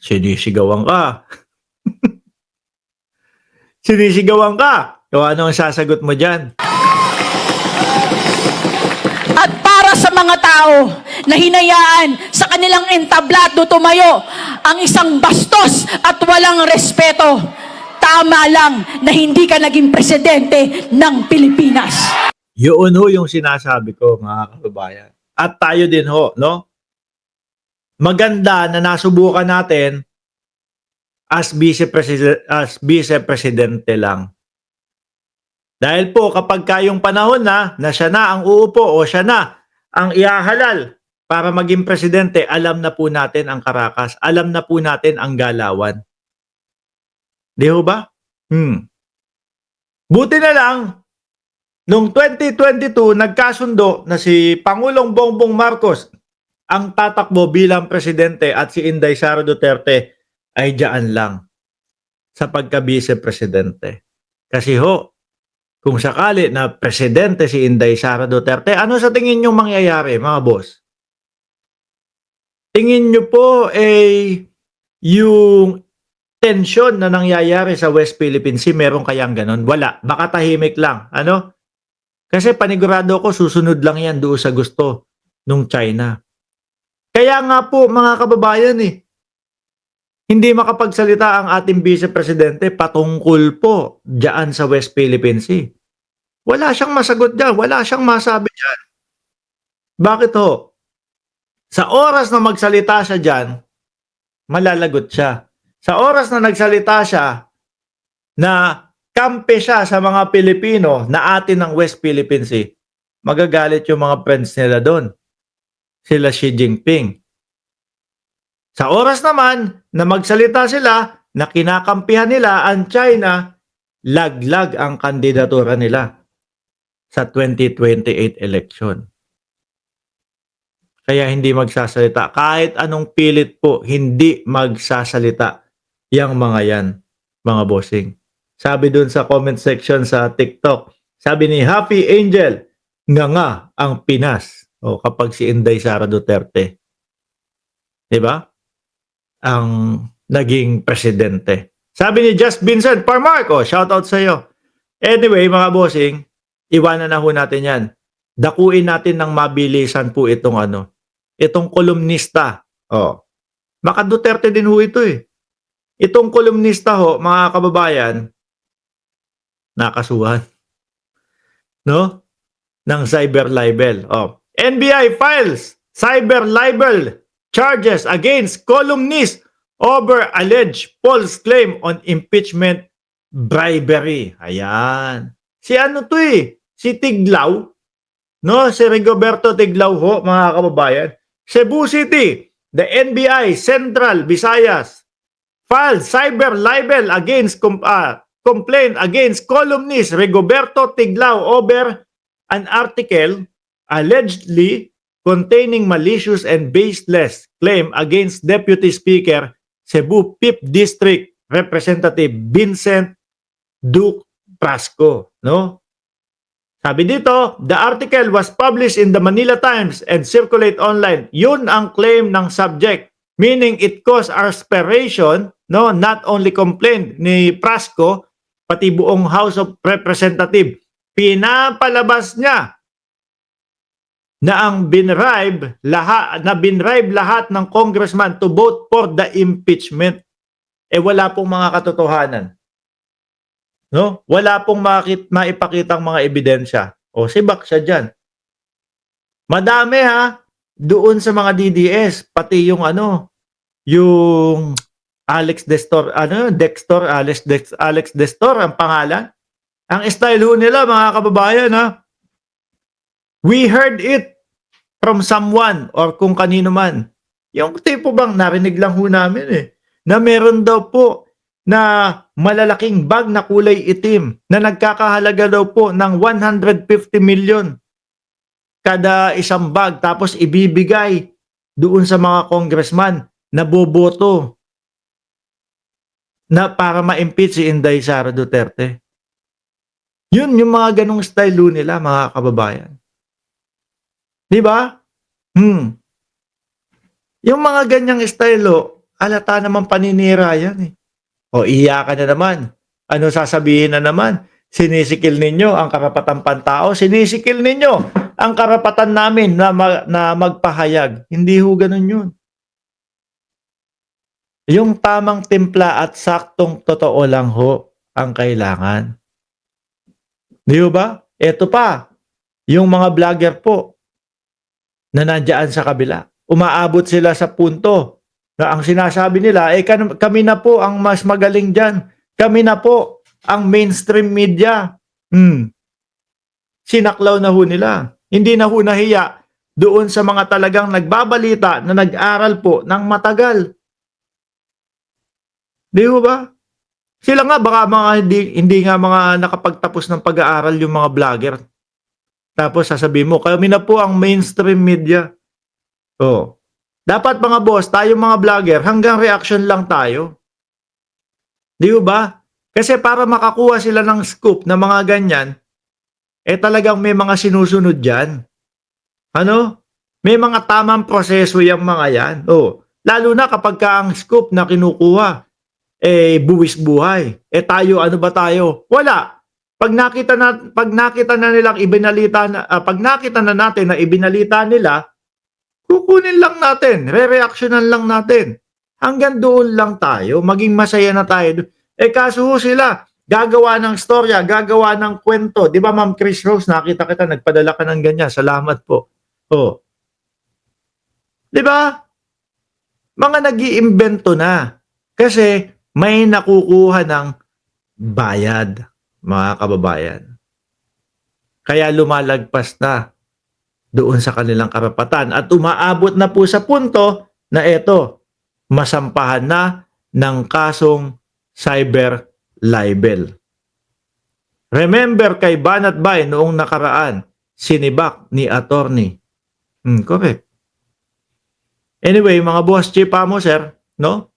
Sinisigawan ka. Sinisigawan ka. O ano ang sasagot mo dyan? At para sa mga tao na hinayaan sa kanilang entablado tumayo ang isang bastos at walang respeto, tama lang na hindi ka naging presidente ng Pilipinas. Yun ho yung sinasabi ko, mga kababayan. At tayo din ho, no? Maganda na nasubukan natin as vice-presidente lang. Dahil po kapag kayong panahon na siya na ang uupo o siya na ang ihahalal para maging presidente, alam na po natin ang karakas, alam na po natin ang galawan. Di ho ba? Buti na lang, noong 2022, nagkasundo na si Pangulong Bongbong Marcos ang tatakbo bilang presidente at si Inday Sara Duterte ay dyan lang sa pagka-vice-presidente. Kasi ho, kung sakali na presidente si Inday Sara Duterte, ano sa tingin nyo mangyayari, mga boss? Tingin nyo po yung tensyon na nangyayari sa West Philippine Sea, meron kayang ganon? Wala. Baka tahimik lang. Ano? Kasi panigurado ko, susunod lang yan doon sa gusto nung China. Kaya nga po, mga kababayan hindi makapagsalita ang ating vice-presidente patungkol po dyan sa West Philippine Sea. Wala siyang masagot dyan. Wala siyang masabi dyan. Bakit ho? Sa oras na magsalita siya dyan, malalagot siya. Sa oras na nagsalita siya na kampe siya sa mga Pilipino na atin ng West Philippine Sea, magagalit yung mga friends nila doon. Sila Xi Jinping. Sa oras naman na magsalita sila na kinakampihan nila ang China, laglag ang kandidatura nila sa 2028 election. Kaya hindi magsasalita. Kahit anong pilit po, hindi magsasalita yang mga yan, mga bossing. Sabi dun sa comment section sa TikTok, sabi ni Happy Angel, nga ang Pinas. O kapag si Inday Sara Duterte. Diba? Ang naging presidente. Sabi ni Just Vincent Parmarco, shoutout sa iyo. Anyway, mga bossing, iwanan na ho natin yan. Dakuin natin ng mabilisan po itong kolumnista. Maka Duterte din ho ito Itong kolumnista ho, mga kababayan, nakasuhan. No? Ng cyber libel. NBI files cyber libel charges against columnist over alleged false claim on impeachment bribery. Ayan. Si ano to Si Tiglaw. No? Si Rigoberto Tiglaw ho, mga kababayan. Cebu City, the NBI Central Visayas filed cyber libel against complaint against columnist Rigoberto Tiglaw over an article allegedly containing malicious and baseless claim against Deputy Speaker Cebu 5th District Representative Vincent Duque Prasco, no? Sabi dito, the article was published in the Manila Times and circulate online. Yun ang claim ng subject, meaning it caused aspiration, no, not only complaint ni Prasco, pati buong House of Representative. Pinapalabas niya na ang binribe lahat ng congressman to vote for the impeachment. Wala pong mga katotohanan. No? Wala pong maipakitang mga ebidensya. Sibak siya dyan. Madami doon sa mga DDS, pati yung yung Alex Destor, Alex Destor ang pangalan. Ang style ho nila, mga kababayan, we heard it from someone or kung kanino man. Yung tipo bang narinig lang ho namin na meron daw po na malalaking bag na kulay itim na nagkakahalaga daw po ng 150 million kada isang bag, tapos ibibigay doon sa mga congressman na boboto na para ma-impeach si Inday Sara Duterte. Yun yung mga ganong style nila, mga kababayan. Di ba? Yung mga ganyang style Halata naman paninira yan eh. O iyakan na naman. Ano sasabihin na naman? Sinisikil ninyo ang karapatan pantao, sinisikil ninyo ang karapatan namin na magpahayag. Hindi ho ganun yun. Yung tamang timpla at saktong totoo lang ho ang kailangan. Di ba? Ito pa, yung mga vlogger po na nandiyan sa kabila. Umaabot sila sa punto na ang sinasabi nila, kami na po ang mas magaling dyan. Kami na po ang mainstream media. Sinaklaw na ho nila. Hindi na ho nahiya doon sa mga talagang nagbabalita na nag-aral po ng matagal. Di ba? Sila nga baka mga hindi nga mga nakapagtapos ng pag-aaral yung mga vlogger. Tapos sasabihin mo, kami na po ang mainstream media. Oh. Dapat mga boss, tayo mga vlogger, hanggang reaction lang tayo. Di ba? Kasi para makakuha sila ng scoop na mga ganyan, talagang may mga sinusunod dyan. Ano? May mga tamang proseso yung mga yan. Oh. Lalo na kapag ka ang scoop na kinukuha, buwis buhay. Tayo, ano ba tayo? Wala. Pag nakita na nilang ibinalita na, pag nakita na natin na ibinalita nila, kukunin lang natin, re-reactionan lang natin. Hanggang doon lang tayo, maging masaya na tayo. Kaso sila, gagawa ng storya, gagawa ng kwento. Di ba Ma'am Chris Rose, nakita kita, nagpadala ka ng ganyan. Salamat po. Oh. Di ba? Mga nag-iimbento na. Kasi may nakukuha ng bayad, mga kababayan. Kaya lumalagpas na doon sa kanilang karapatan at umaabot na po sa punto na masampahan na ng kasong cyber libel. Remember kay Banat Bay noong nakaraan, sinibak ni attorney. Correct. Anyway, mga boss, chipa mo, sir, no?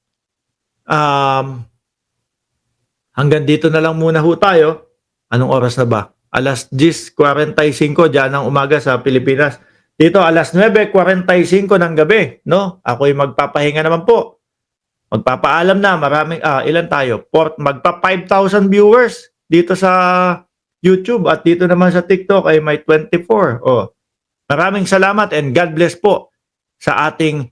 Hanggang dito na lang muna ho tayo. Anong oras na ba? Alas 10:45 dyan ng umaga sa Pilipinas. Dito alas 9:45 ng gabi, no? Ako'y magpapahinga naman po. Magpapaalam na, maraming ilan tayo? Magpa 5,000 viewers dito sa YouTube at dito naman sa TikTok ay may 24. Maraming salamat and God bless po sa ating